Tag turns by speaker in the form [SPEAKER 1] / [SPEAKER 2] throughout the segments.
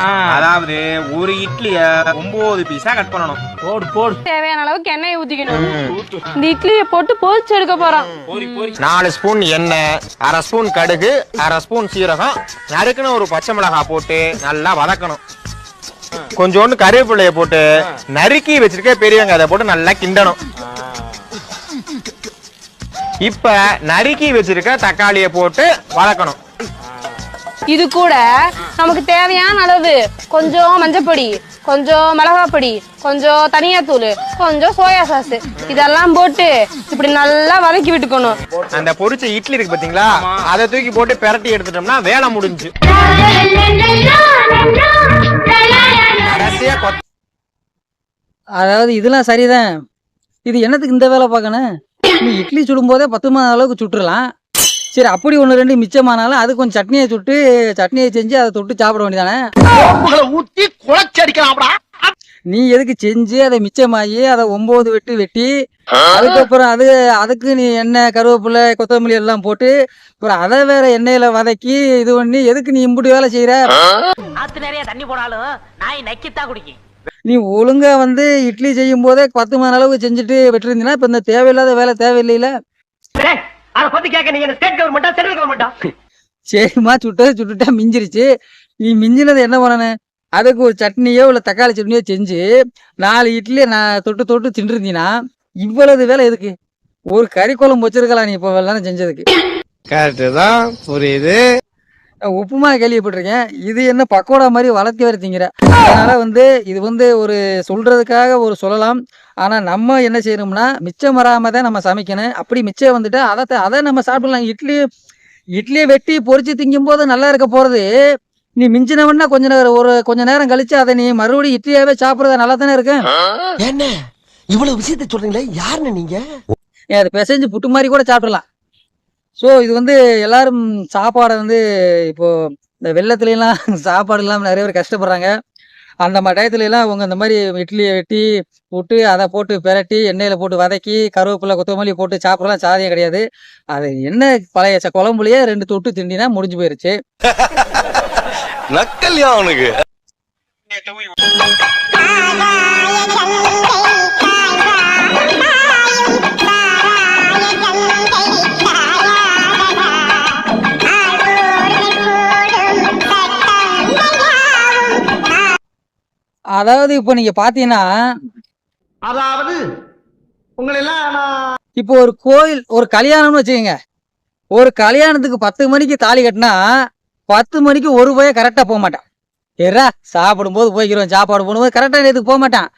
[SPEAKER 1] அதாவது ஒரு இட்லிய 9 பீஸா கட் பண்ணணும்.
[SPEAKER 2] போடு தேவையான அளவுக்கு எண்ணெய் ஊத்திக்கணும். இந்த இட்லியை போட்டு பொரிச்சு எடுக்க போறோம்.
[SPEAKER 1] 4 ஸ்பூன் எண்ணெய், 1/2 ஸ்பூன் கடுகு, 1/2 ஸ்பூன் சீரகம், நறுக்குன்னு ஒரு பச்சை மிளகாய் போட்டு நல்லா வதக்கணும். கொஞ்சோண்டு கருவேப்பிலைய போட்டு நறுக்கி வச்சிருக்க பெரிய வெங்காயத்தை போட்டு நல்லா கிண்டணும். இப்ப நறுக்கி வச்சிருக்க தக்காளியை போட்டு வதக்கணும்.
[SPEAKER 2] இது கூட நமக்கு தேவையான அளவு கொஞ்சம் மஞ்சப்பொடி, கொஞ்சம் மிளகாய் பொடி, கொஞ்சம் தனியாத்தூள், கொஞ்சம் சோயா சாஸ் இதெல்லாம் போட்டு இப்படி நல்லா வதக்கி விட்டுக்கணும்.
[SPEAKER 1] அந்த பொரிச்ச இட்லி இருக்கு பாத்தீங்களா, அதை தூக்கி போட்டு பெரட்டி எடுத்துட்டோம்னா வேலை முடிஞ்சு.
[SPEAKER 3] அதாவது இதெல்லாம் சரிதான். இது என்னத்துக்கு இந்த வேலை பார்க்கணும்? நீ இட்லி சுடும் போதே 10 அளவுக்கு சுட்டுறலாம். சரி, அப்படி 1-2 மிச்சமானாலும் அது கொஞ்சம் சட்னியை செஞ்சு அதை தொட்டு சாப்பிட வேண்டியதானே.
[SPEAKER 1] ஊத்தி குழச்சடிக்கலாம்டா.
[SPEAKER 3] நீ எதுக்கு செஞ்சு அதை மிச்சமாகி அதை 9 வெட்டி அதுக்கப்புறம் அதுக்கு நீ எண்ணெய், கருவேப்பிலை, கொத்தமல்லி எல்லாம் போட்டு அப்புறம் அதை வேற எண்ணெயில வதக்கி இது பண்ணி எதுக்கு நீ இம்புட்டு வேலை செய்யற?
[SPEAKER 4] ஆத்து நிறைய தண்ணி போனாலும் நாய் நக்கித்தான் குடிக்கும்.
[SPEAKER 3] நீ ஒழுங்கா இட்லி செய்யும் போதே 10 அளவுக்கு செஞ்சுட்டு வெட்டிருந்தீங்கன்னா இப்ப இந்த தேவையில்லாத வேலை தேவையில்லையில.
[SPEAKER 4] அதை பத்தி கேட்க நீங்க ஸ்டேட் கவர்மெண்டா சென்ட்ரல் கவர்மெண்டா?
[SPEAKER 3] சரிம்மா, சுட்டுட்டா மிஞ்சிருச்சு. நீ மிஞ்சினது என்ன பண்ணணும்? அதுக்கு ஒரு சட்னியோ இல்லை தக்காளி சட்னியோ செஞ்சு 4 இட்லியை நான் தொட்டு தின்றுருந்தீங்கன்னா இவ்வளவு வேலை எதுக்கு? ஒரு கறி குழம்பு வச்சிருக்கலாம் நீ இப்போ எல்லாம் செஞ்சதுக்கு.
[SPEAKER 1] கரெக்டு தான், புரியுது.
[SPEAKER 3] உப்புமா கேள்விப்பட்டிருக்கேன், இது என்ன பக்கோடா மாதிரி வளர்த்தி வர திங்கிற. அதனால இது ஒரு சொல்றதுக்காக ஒரு சொல்லலாம். ஆனா நம்ம என்ன செய்யணும்னா மிச்சம் வராம தான் நம்ம சமைக்கணும். அப்படி மிச்சம் வந்துட்டா அதை நம்ம சாப்பிடலாம். இட்லியை வெட்டி பொரிச்சு திங்கும் போது நல்லா இருக்க போறது. நீ மிஞ்சினவன்னா கொஞ்ச நேரம் கழிச்சு அதை நீ மறுபடியும் இட்லியாவே சாப்பிடுறத நல்லா தானே இருக்கு.
[SPEAKER 5] என்ன இவ்வளவு விஷயத்த சொல்றீங்களே, யாருன்னு நீங்க?
[SPEAKER 3] அதை பிசைஞ்சு புட்டு மாதிரி கூட சாப்பிடலாம். ஸோ இது எல்லாரும் சாப்பாடை இப்போ இந்த வெள்ளத்துலாம் சாப்பாடு இல்லாமல் நிறைய பேர் கஷ்டப்படுறாங்க. அந்த மாதிரி டயத்துலலாம் அவங்க இந்த மாதிரி இட்லியை வெட்டி போட்டு அதை போட்டு பெரட்டி எண்ணெயில் போட்டு வதக்கி கருவேப்பிலை, கொத்தமல்லி போட்டு சாப்பிடலாம் சாதியம் கிடையாது. அது என்ன பழைய குழம்புலையே 2 தொட்டு திண்டினா முடிஞ்சு போயிருச்சு.
[SPEAKER 5] நக்கல்யா அவனுக்கு.
[SPEAKER 3] அதாவது இப்போ நீங்க பாத்தீங்கன்னா,
[SPEAKER 4] அதாவது உங்களை எல்லாம்
[SPEAKER 3] இப்போ ஒரு கோயில் ஒரு கல்யாணம்னு வச்சுக்கோங்க. ஒரு கல்யாணத்துக்கு 10 மணிக்கு தாலி கட்டினா 10 மணிக்கு ஒரு போய் கரெக்டா போக மாட்டான். ஏறா சாப்பிடும்போது போய்க்கிறோம், சாப்பாடு போடும்போது கரெக்டா நேரத்துக்கு போக மாட்டான்.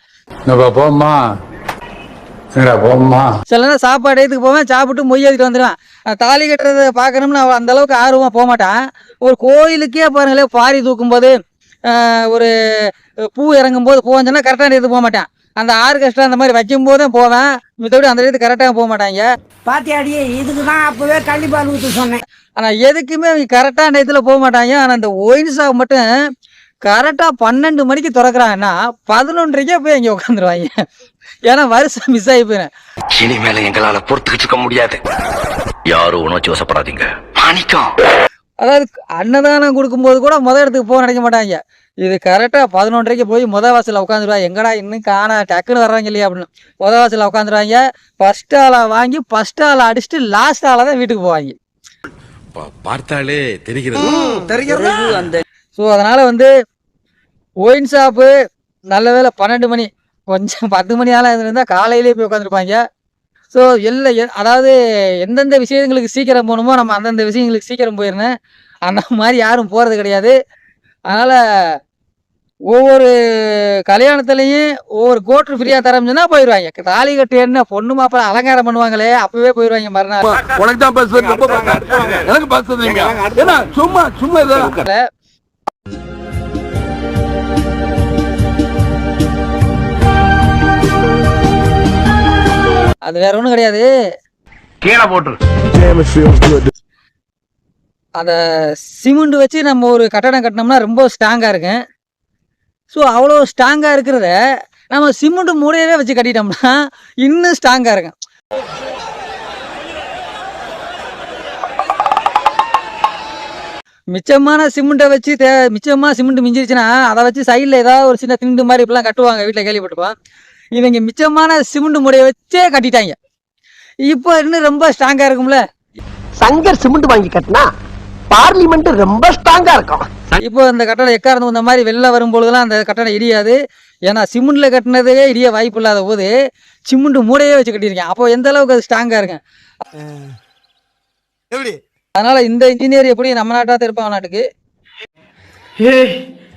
[SPEAKER 3] சில நேரம் சாப்பாடு ஏத்துக்கு போவேன், சாப்பிட்டு மொய் ஏற்றிட்டு வந்துடுவேன். தாலி கட்டுறதை பார்க்கணும்னு அந்த அளவுக்கு ஆர்வமாக போக மாட்டான். ஒரு கோயிலுக்கே பாருங்களேன், பாரி தூக்கும்போது ஒரு பூ இறங்கும் போது போவேன்னு கரெக்டாக நேரத்துக்கு போக மாட்டான். அந்த ஆர்கெஸ்ட்ரா அந்த மாதிரி வைக்கும் போதே போவேன், மித்தபடி அந்த நேரத்துக்கு கரெக்டாக போக மாட்டாங்க.
[SPEAKER 6] பாத்தியாடி, இதுக்கு தான் அப்பவே கள்ளிப்பால் ஊற்ற சொன்னேன்.
[SPEAKER 3] ஆனால் எதுக்குமே அவங்க கரெக்டாக நேரத்தில் போக மாட்டாங்க. ஆனால் அந்த ஒயின் ஷாப் மட்டும் கரெக்டாக 12 மணிக்கு திறக்கிறாங்கன்னா 11:30 போய் அங்கே உட்காந்துருவாங்க. ஏன்னா வருஷம் மிஸ் ஆகி போயிடும்.
[SPEAKER 5] இனிமேல எங்களால பொறுத்துக்கிட்டு இருக்க முடியாது. யாரும் உணர்ச்சி வசப்படாதீங்க. மாணிக்கம்,
[SPEAKER 3] அதாவது அன்னதானம் கொடுக்கும்போது கூட இடத்துக்கு போக நினைக்க மாட்டாங்க. இது கரெக்டாக 11:30 போய் வாசலில் உட்காந்துருவாங்க. எங்கடா இன்னும் காணா, டக்குன்னு வர்றாங்க இல்லையா அப்படின்னு வாசலில் உட்காந்துருவாங்க. ஃபர்ஸ்ட் ஆளை வாங்கி ஃபர்ஸ்ட் ஆளை அடிச்சுட்டு லாஸ்ட் ஆளை தான் வீட்டுக்கு போவாங்க.
[SPEAKER 5] பார்த்தாலே தெரிகிறது.
[SPEAKER 3] ஸோ அதனால ஒயின் ஷாப்பு நல்ல வேலை 12 மணி, கொஞ்சம் 10 மணி ஆளாக இருந்தால் காலையிலே போய் உட்காந்துருப்பாங்க. ஸோ அதாவது எந்தெந்த விஷயங்களுக்கு சீக்கிரம் போகணுமோ நம்ம அந்தந்த விஷயங்களுக்கு சீக்கிரம் போயிடணும். அந்த மாதிரி யாரும் போகிறது கிடையாது. அதனால் ஒவ்வொரு கல்யாணத்துலேயும் ஒவ்வொரு கோட்ரு ஃப்ரீயாக தரம்னா போயிடுவாங்க. தாலி கட்டு என்ன பொண்ணு மாப்பிள்ளை அலங்காரம் பண்ணுவாங்களே, அப்பவே போயிடுவாங்க மறுநாள். அது வேற ஒண்ணும் கிடையாது,
[SPEAKER 1] கீழே போட்டு
[SPEAKER 3] அந்த சிமெண்ட் வச்சு நம்ம ஒரு கட்டடம் கட்டினோம்னா ரொம்ப ஸ்ட்ராங்கா இருக்கும். ஸோ அவ்வளோ ஸ்ட்ராங்கா இருக்கிறத நம்ம சிமெண்ட் மூடையவே வச்சு கட்டிட்டோம்னா இன்னும் ஸ்ட்ராங்கா இருக்கும். மிச்சமான சிமெண்ட்டை வச்சு மிச்சமாக சிமெண்ட் மிஞ்சிருச்சுன்னா அதை வச்சு சைடில் ஏதாவது ஒரு சின்ன திண்டு மாதிரி இப்பெல்லாம் கட்டுவாங்க, வீட்டில் கேள்விப்பட்டிருப்போம். இவங்க மிச்சமான சிமெண்ட் முறையை வச்சே கட்டிட்டாங்க. இப்போ இன்னும் ரொம்ப ஸ்ட்ராங்காக இருக்கும்ல.
[SPEAKER 7] சங்கர் சிமெண்ட் வாங்கி கட்டினா பார்லிமெண்ட் ரொம்ப ஸ்ட்ராங்கா இருக்கும்.
[SPEAKER 3] இப்போ அந்த கட்டடம் எக்காரணம் இந்த மாதிரி வெளில வரும்பொழுதுலாம் அந்த கட்டடம் இடியாது. ஏன்னா சிமெண்ட்ல கட்டினதே இடிய வாய்ப்பு இல்லாத போது சிமெண்ட் மூடையே வச்சு கட்டியிருக்கேன். அப்போ எந்த அளவுக்கு அது ஸ்ட்ராங்கா இருக்கும். அதனால இந்த இன்ஜினியர் எப்படி நம்ம நாட்டாக இருப்பாங்க நாட்டுக்கு.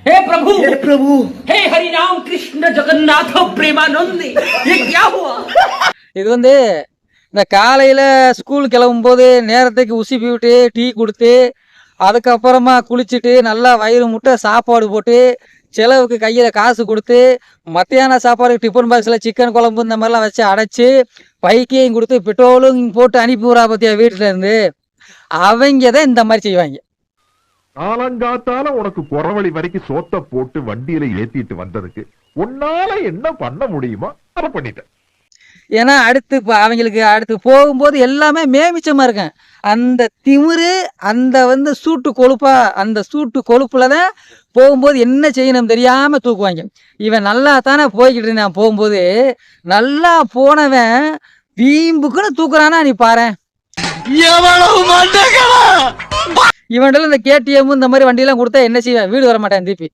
[SPEAKER 4] हे प्रभु हे हरि राम कृष्ण जगन्नाथ प्रेमानंद ये क्या हुआ?
[SPEAKER 3] இது வந்து இந்த காலையில ஸ்கூல் கிளம்பும் போது நேரத்துக்கு உசி விட்டு டீ கொடுத்து அதுக்கப்புறமா குளிச்சுட்டு நல்லா வயிறு முட்டை சாப்பாடு போட்டு செலவுக்கு கையில் காசு கொடுத்து மத்தியான சாப்பாடுக்கு டிஃபன் பாக்ஸில் சிக்கன் குழம்பு இந்த மாதிரிலாம் வச்சு அடைச்சி பைக்கையும் கொடுத்து பெட்ரோலும் போட்டு அனுப்பி விட்றா பற்றியா வீட்டில் இருந்து அவங்க தான் இந்த மாதிரி செய்வாங்க.
[SPEAKER 8] காலங்காத்தால உனக்கு குறவழி வரைக்கும் சோத்த போட்டு வண்டியில ஏத்திட்டு வந்ததுக்கு உன்னால என்ன பண்ண முடியுமோ அதை பண்ணிட்டேன்.
[SPEAKER 3] ஏன்னா அவங்களுக்கு அடுத்து போகும்போது எல்லாமே மேமிச்சமாக இருக்கும். அந்த திமிரு அந்த சூட்டு கொழுப்பா அந்த சூட்டு கொழுப்புல தான் போகும்போது என்ன செய்யணும் தெரியாமல் தூக்குவாங்க. இவன் நல்லா தானே போய்கிட்டு இருந்தான், போகும்போது நல்லா போனவன் வீம்புக்குன்னு தூக்குறானா நீ பாரு. இவன்டெல்லாம் இந்த KTM இந்த மாதிரி வண்டியெல்லாம் கொடுத்தா என்ன செய்வேன், வீடு வர மாட்டேன் திருப்பி.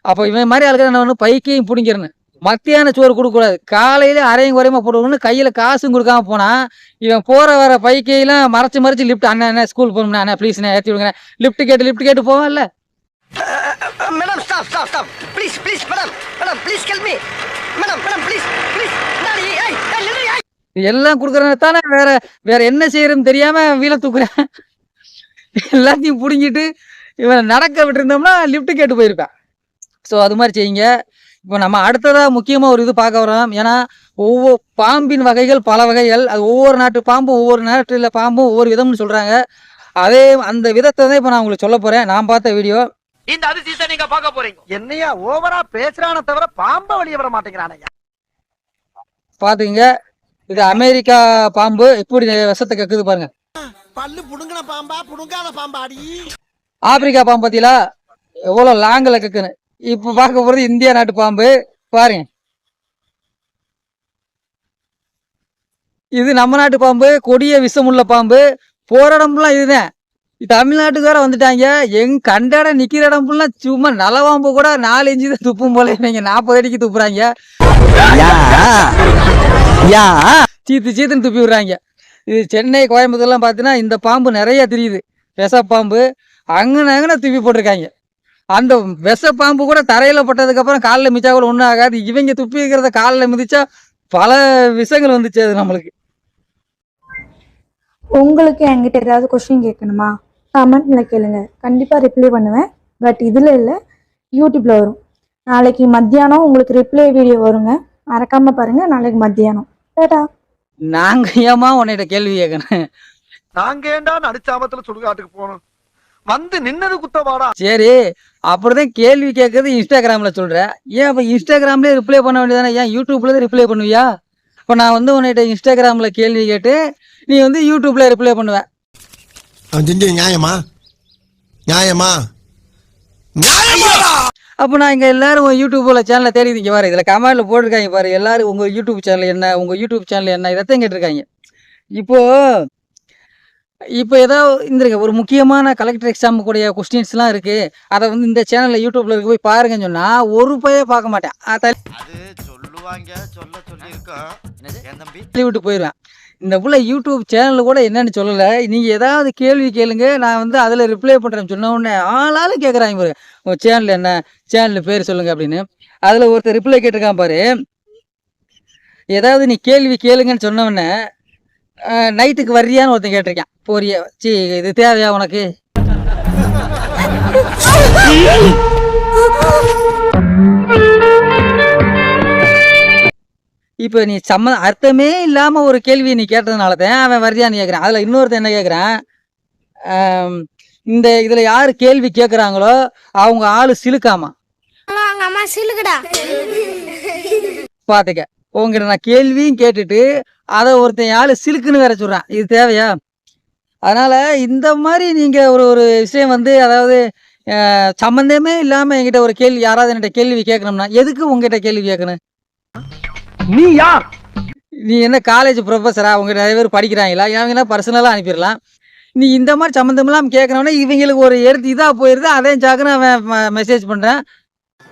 [SPEAKER 3] அப்போ இவன் மாதிரி ஆளுக்கு நான் பைக்கையும் பிடிக்கிறேன்னு மத்தியான சோறு கொடுக்கக்கூடாது, காலையில அரையும் குறையமா போடுவோம்னு கையில் காசும் கொடுக்காம போனா இவன் போற வர பைக்கையெல்லாம் மறைச்சு லிஃப்ட் அண்ணன் ஸ்கூல் போகணும்னா அண்ணா ப்ளீஸ்ண்ணே ஏற்றி விடுங்க லிஃப்ட் கேட்டு போவான்ல.
[SPEAKER 7] Madam stop stop stop please please madam madam please help me madam madam please please
[SPEAKER 3] எல்லாம் கொடுக்குறேன்னு தானே வேற என்ன செய்யறதுன்னு தெரியாம வீலை தூக்குறேன். எல்லாத்தையும் பிடுங்கிட்டு இவன் நடக்க விட்டுருந்தோம்னா லிஃப்ட் கேட்டு போயிருப்பேன். ஸோ அது மாதிரி செய்யுங்க. இப்போ நம்ம அடுத்ததாக முக்கியமாக ஒரு இது பார்க்க வரோம். ஏன்னா ஒவ்வொரு பாம்பின் வகைகள் பல வகைகள், அது ஒவ்வொரு நாட்டு பாம்பும் ஒவ்வொரு நாட்டில் பாம்பும் ஒவ்வொரு விதம்னு சொல்கிறாங்க. அதே அந்த விதத்தை தான் இப்போ நான் உங்களுக்கு சொல்ல போகிறேன். நான் பார்த்த வீடியோ
[SPEAKER 4] இந்த அதிசயத்தை நீங்க பார்க்க போறீங்க.
[SPEAKER 7] என்னையா ஓவரா பேசுறானே தவிர பாம்ப வெளிய வர மாட்டேங்கிறானே.
[SPEAKER 3] பார்த்துங்க, இது அமெரிக்கா பாம்பு எப்படி விஷத்தை கக்குது பாருங்க.
[SPEAKER 7] பல்லு புடுங்கின பாம்பா புடுங்காத பாம்பாடி.
[SPEAKER 3] ஆப்பிரிக்கா பாம்பு பார்த்தீங்களா எவ்வளோ லாங்கில் கக்குன்னு. இப்போ பார்க்க போகிறது இந்தியா நாட்டு பாம்பு பாருங்க. இது நம்ம நாட்டு பாம்பு, கொடிய விஷமுள்ள பாம்பு. போற இடம்லாம் இதுதான். தமிழ்நாட்டுக்கு வேற வந்துட்டாங்க. கண்ட இடம் நிக்கிற இடம் ஃபுல்லாம் சும்மா நலவாம்பு கூட 4 இன்ச்சு தான் துப்பும் போல. நீங்க 40 அடிக்கு துப்புறாங்க, சீத்துன்னு துப்பி விடுறாங்க. இது சென்னை கோயம்புத்தூர்லாம் பார்த்தீங்கன்னா இந்த பாம்பு நிறைய தெரியுது, விஷப்பாம்பு. அங்கன துப்பி போட்டிருக்காங்க. அந்த விஷப்பாம்பு கூட தரையில பட்டதுக்கப்புறம் காலில் மிச்சா கூட ஒன்றும் ஆகாது. இவங்க துப்பி இருக்கிறத காலில் மிதிச்சா பல விஷயங்கள் வந்துச்சு அது நம்மளுக்கு.
[SPEAKER 9] உங்களுக்கு என்கிட்ட ஏதாவது கொஸ்டின் கேட்கணுமா, கமெண்ட்ல கேளுங்க, கண்டிப்பாக ரிப்ளை பண்ணுவேன். பட் இதில் இல்லை, யூடியூப்ல வரும். நாளைக்கு மத்தியானம் உங்களுக்கு ரிப்ளை வீடியோ வருங்க, மறக்காம பாருங்க. நாளைக்கு மத்தியானம். டாடா.
[SPEAKER 3] நாங்க ஏமா உன்னிட்ட கேள்வி கேட்கணும்?
[SPEAKER 7] நாங்க ஏண்டா நடுச்சாமத்துல சுடுகாட்டுக்கு போகணும், வந்து நின்னது குத்தவாடா.
[SPEAKER 3] சரி, அப்படிதான் கேள்வி கேட்கறது இன்ஸ்டாகிராம்ல சொல்ற. ஏன் அப்ப இன்ஸ்டாகிராம்லயே ரிப்ளை பண்ண வேண்டியதானே, ஏன் யூடியூப்ல தான் ரிப்ளை பண்ணுவியா? இப்போ நான் உன்னிட்ட இன்ஸ்டாகிராம்ல கேள்வி கேட்டு நீ யூடியூப்ல ரிப்ளை பண்ணுவேன்.
[SPEAKER 7] நியாயமா நியாயமா
[SPEAKER 3] அப்போ நான் இங்கே எல்லாரும் யூடியூப்ல சேனலை தேடிங்க பாரு, இதில் கமெண்ட்ல போட்டிருக்காங்க பாரு, எல்லாரும் உங்கள் யூடியூப் சேனல் என்ன, உங்கள் யூடியூப் சேனல் என்ன, இதைத்தான் கேட்டிருக்காங்க. இப்போ ஏதோ இருந்திருக்க ஒரு முக்கியமான கலெக்டர் எக்ஸாம் கூடிய கொஸ்டின்ஸ்லாம் இருக்கு, அதை இந்த சேனலில் யூடியூப்ல இருக்க போய் பாருங்கன்னு சொன்னா ஒரு பைய பார்க்க மாட்டேன், தள்ளி விட்டு போயிடுவேன். இந்த புள்ள யூடியூப் சேனல் கூட என்னன்னு சொல்லலை, நீங்கள் ஏதாவது கேள்வி கேளுங்க, நான் அதில் ரிப்ளை பண்ணுறேன்னு சொன்ன உடனே ஆளாலும் கேட்குறாங்க பாரு, உங்கள் சேனல் என்ன, சேனல் பேர் சொல்லுங்க அப்படின்னு. அதில் ஒருத்தர் ரிப்ளை கேட்டிருக்கான் பாரு, ஏதாவது நீ கேள்வி கேளுங்கன்னு சொன்ன உடனே நைட்டுக்கு வர்றியான்னு ஒருத்தன் கேட்டிருக்கேன். போறியா, சி இது தேவையா உனக்கு? இப்போ நீ அர்த்தமே இல்லாமல் ஒரு கேள்வியை நீ கேட்டதுனால தான் அவன் வர்றியான்னு கேட்குறான். அதில் இன்னொருத்தன் என்ன கேட்குறான், இதில் யார் கேள்வி கேட்குறாங்களோ அவங்க ஆளு சிலுக்காமா. பார்த்துக்க, உங்ககிட்ட நான் கேள்வியும் கேட்டுட்டு அதை ஒருத்தன் ஆளு சிலுக்குன்னு வேற சொல்கிறான். இது தேவையா? அதனால இந்த மாதிரி நீங்க ஒரு ஒரு விஷயம் வந்து அதாவது சம்மந்தமே இல்லாம என்கிட்ட ஒரு கேள்வி யாராவது என்கிட்ட கேள்வி கேட்கணும்னா எதுக்கு உங்ககிட்ட கேள்வி கேட்கணும்?
[SPEAKER 7] நீ யார்?
[SPEAKER 3] நீ என்ன காலேஜ் ப்ரொஃபஸரா? உங்க நிறைய பேர் படிக்கிறாங்களா? இவங்கெல்லாம் பர்சனலாக அனுப்பிடலாம். நீ இந்த மாதிரி சம்மந்தம் இல்லாமல் கேட்கறவனே இவங்களுக்கு ஒரு எடுத்து இதாக போயிருது. அதே சாக்கு நான் மெசேஜ் பண்ணுறேன்.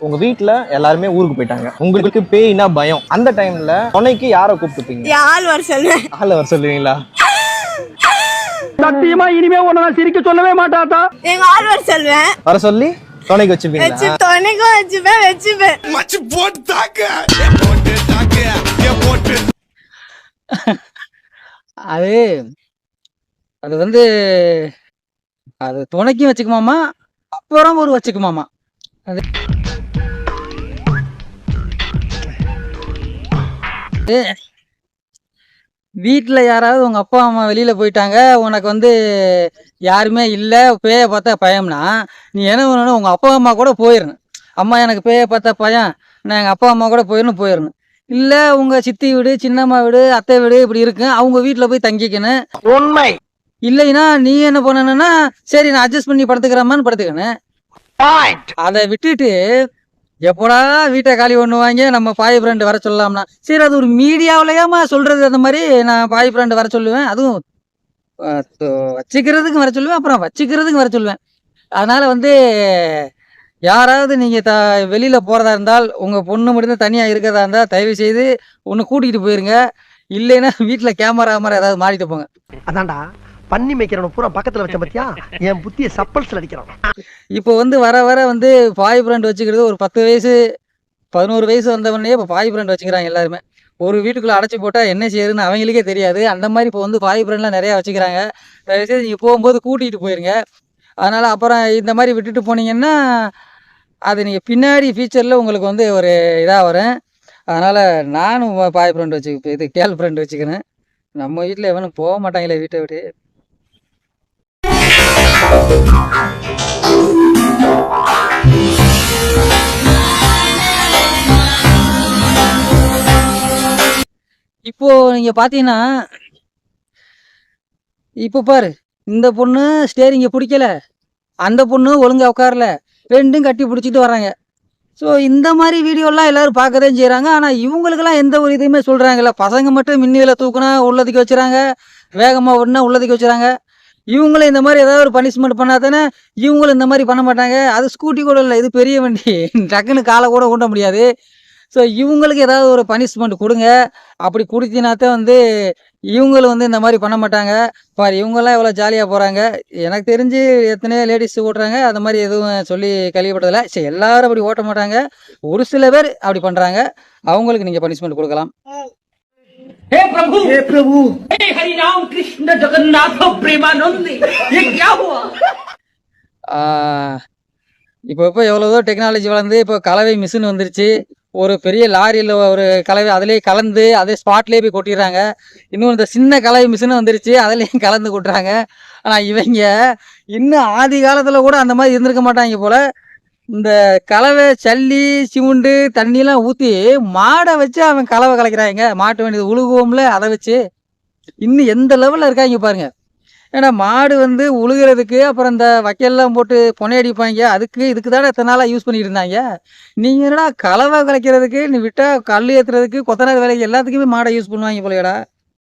[SPEAKER 1] உங்க வீட்ல எல்லாருமே ஊருக்கு போயிட்டாங்க, உங்களுக்கு பேய்னா பயம். அந்த டைம்ல துணைக்கு யாரை கூப்பிட்டுப்பீங்க?
[SPEAKER 6] ஆள் வர சொல்லுவேன்.
[SPEAKER 1] ஆள வர சொல்லுவீங்களா?
[SPEAKER 7] சத்தியமா இனிமே உன்னை சிரிக்க சொல்லவே மாட்டாதா?
[SPEAKER 6] எங்க ஆள் வர சொல்லுவேன்.
[SPEAKER 1] வர சொல்லி துணைக்கு வச்சுப்பீங்களா?
[SPEAKER 6] துணைக்கும் வச்சுப்பேன்.
[SPEAKER 3] அது அது வந்து அது துணைக்கும் வச்சுக்குமாமா, அப்புறம் ஒரு வச்சுக்குமாமா. அது வீட்டில் யாராவது உங்கள் அப்பா அம்மா வெளியில் போயிட்டாங்க, உனக்கு வந்து யாருமே இல்லை, பேயை பார்த்தா பயம்னா நீ என்ன பண்ணணும்? உங்கள் அப்பா அம்மா கூட போயிடணும். அம்மா எனக்கு பேயை பார்த்தா பயம், நான் எங்கள் அப்பா அம்மா கூட போயிடணும். இல்லை உங்கள் சித்தி வீடு, சின்னம்மா வீடு, அத்தை வீடு இப்படி இருக்கு, அவங்க வீட்டில் போய் தங்கிக்கணும்.
[SPEAKER 7] உண்மை.
[SPEAKER 3] இல்லைன்னா நீ என்ன பண்ணணும்னா சரி நான் அட்ஜஸ்ட் பண்ணி படுத்துக்கிறமான்னு படுத்துக்கணும். அதை விட்டுட்டு எப்படா வீட்டை காலி பண்ணுவாங்க, நம்ம பாய் ஃப்ரெண்டு வர சொல்லலாம்னா சரி அது ஒரு மீடியாவிலையாமா சொல்றது. அந்த மாதிரி நான் பாய் ஃப்ரெண்டு வர சொல்லுவேன், அதுவும் வச்சுக்கிறதுக்கு வர சொல்லுவேன், அப்புறம் வச்சுக்கிறதுக்கு வர சொல்லுவேன். அதனால வந்து யாராவது நீங்க வெளியில போறதா இருந்தால், உங்க பொண்ணு மட்டும் தனியா இருக்கிறதா இருந்தா தயவு செய்து ஒன்று கூட்டிகிட்டு போயிருங்க. இல்லைன்னா வீட்டுல கேமரா மாதிரி ஏதாவது மாட்டிட்டு போங்க.
[SPEAKER 7] அதான்டா பண்ணி மேய்க்கிறவன பூரா பக்கத்துல வச்ச பத்தியா என் புத்திய சப்பல்ஸ்ல அடிக்கிறான்.
[SPEAKER 3] இப்போ வந்து வர வர வந்து பாய் ஃப்ரெண்ட் வச்சுக்கிறது ஒரு 10 வயசு 11 வயசு வந்தவொடனே இப்போ பாய் ஃப்ரெண்ட் வச்சுக்கிறாங்க எல்லாருமே. ஒரு வீட்டுக்குள்ள அடைச்சி போட்டா என்ன செய்யுதுன்னு அவங்களுக்கே தெரியாது. அந்த மாதிரி இப்போ வந்து பாய் ஃப்ரெண்ட்லாம் நிறையா வச்சுக்கிறாங்க. தயவுசெய்து நீங்கள் போகும்போது கூட்டிகிட்டு போயிருங்க. அதனால் அப்புறம் இந்த மாதிரி விட்டுட்டு போனீங்கன்னா அது நீங்கள் பின்னாடி ஃபியூச்சரில் உங்களுக்கு வந்து ஒரு இதாக வரும். அதனால் நானும் பாய் ஃப்ரெண்ட் இது கேர்ள் ஃப்ரெண்ட் வச்சுக்கிறேன். நம்ம வீட்டில் எவனும் போக மாட்டாங்களே வீட்டை விட்டு. இப்போ நீங்க பாத்தீங்கன்னா இப்போ பாரு, இந்த பொண்ணு ஸ்டேரிங்க பிடிக்கல, அந்த பொண்ணு ஒழுங்கா உட்காரல, ரெண்டும் கட்டி பிடிச்சிட்டு வராங்க. ஸோ இந்த மாதிரி வீடியோலாம் எல்லாரும் பார்க்கதான் செய்கிறாங்க. ஆனால் இவங்களுக்கெல்லாம் எந்த ஒரு இதுவுமே சொல்கிறாங்கல்ல. பசங்க மட்டும் மின்னியில் தூக்குனா உள்ளதுக்கு வச்சுறாங்க, வேகமாக ஓடுனா உள்ளதுக்கு வச்சுறாங்க. இவங்களும் இந்த மாதிரி ஏதாவது ஒரு பனிஷ்மெண்ட் பண்ணா தானே இவங்களும் இந்த மாதிரி பண்ண மாட்டாங்க. அது ஸ்கூட்டி கூட இல்லை, இது பெரிய வண்டி, டக்குன்னு காலை கூட ஓட்ட முடியாது. ஸோ இவங்களுக்கு ஏதாவது ஒரு பனிஷ்மெண்ட் கொடுங்க. அப்படி கொடுத்தீங்கன்னாத்தான் வந்து இவங்களும் வந்து இந்த மாதிரி பண்ண மாட்டாங்க. பாரு இவங்கெல்லாம் எவ்வளோ ஜாலியாக போகிறாங்க. எனக்கு தெரிஞ்சு எத்தனையோ லேடிஸ் ஓட்டுறாங்க, அந்த மாதிரி எதுவும் சொல்லி கழிவுபட்டதில்லை. சரி எல்லாரும் அப்படி ஓட்ட மாட்டாங்க, ஒரு சில பேர் அப்படி பண்ணுறாங்க. அவங்களுக்கு நீங்கள் பனிஷ்மெண்ட் கொடுக்கலாம்.
[SPEAKER 4] हे प्रभु, हे प्रभु, हे हरि राम कृष्ण जगन्नाथ प्रेमानंद, ये क्या हुआ?
[SPEAKER 3] இப்போ எவ்வளவோ டெக்னாலஜி வளர்ந்து இப்போ கலவை மிஷின் வந்துருச்சு. ஒரு பெரிய லாரியில் ஒரு கலவை அதிலே கலந்து அதே ஸ்பாட்லேயே போய் கொட்டிடுறாங்க. இன்னும் இந்த சின்ன கலவை மிஷினும் வந்துருச்சு, அதிலையும் கலந்து கொட்டுறாங்க. ஆனால் இவங்க இன்னும் ஆதி காலத்தில் கூட அந்த மாதிரி இருந்திருக்க மாட்டாங்க போல். இந்த கலவை சல்லி சிமுண்டு தண்ணியெல்லாம் ஊற்றி மாடை வச்சு அவன் கலவை கலக்கிறாங்க. மாட்டு வேண்டியது உழுகுவோம்ல, அதை வச்சு இன்னும் எந்த லெவலில் இருக்காங்க பாருங்க. ஏன்னா மாடு வந்து உழுகிறதுக்கு அப்புறம் இந்த வைக்கெல்லாம் போட்டு புனையடிப்பாங்க, இதுக்கு தானே எத்தனை நாளாக யூஸ் பண்ணிட்டு இருந்தாங்க. நீங்கள் என்னடா கலவை கலைக்கிறதுக்கு நீ விட்டால் கல் ஏற்றுறதுக்கு கொத்தனார் வேலைக்கு எல்லாத்துக்குமே மாடை யூஸ் பண்ணுவாங்க போலையடா.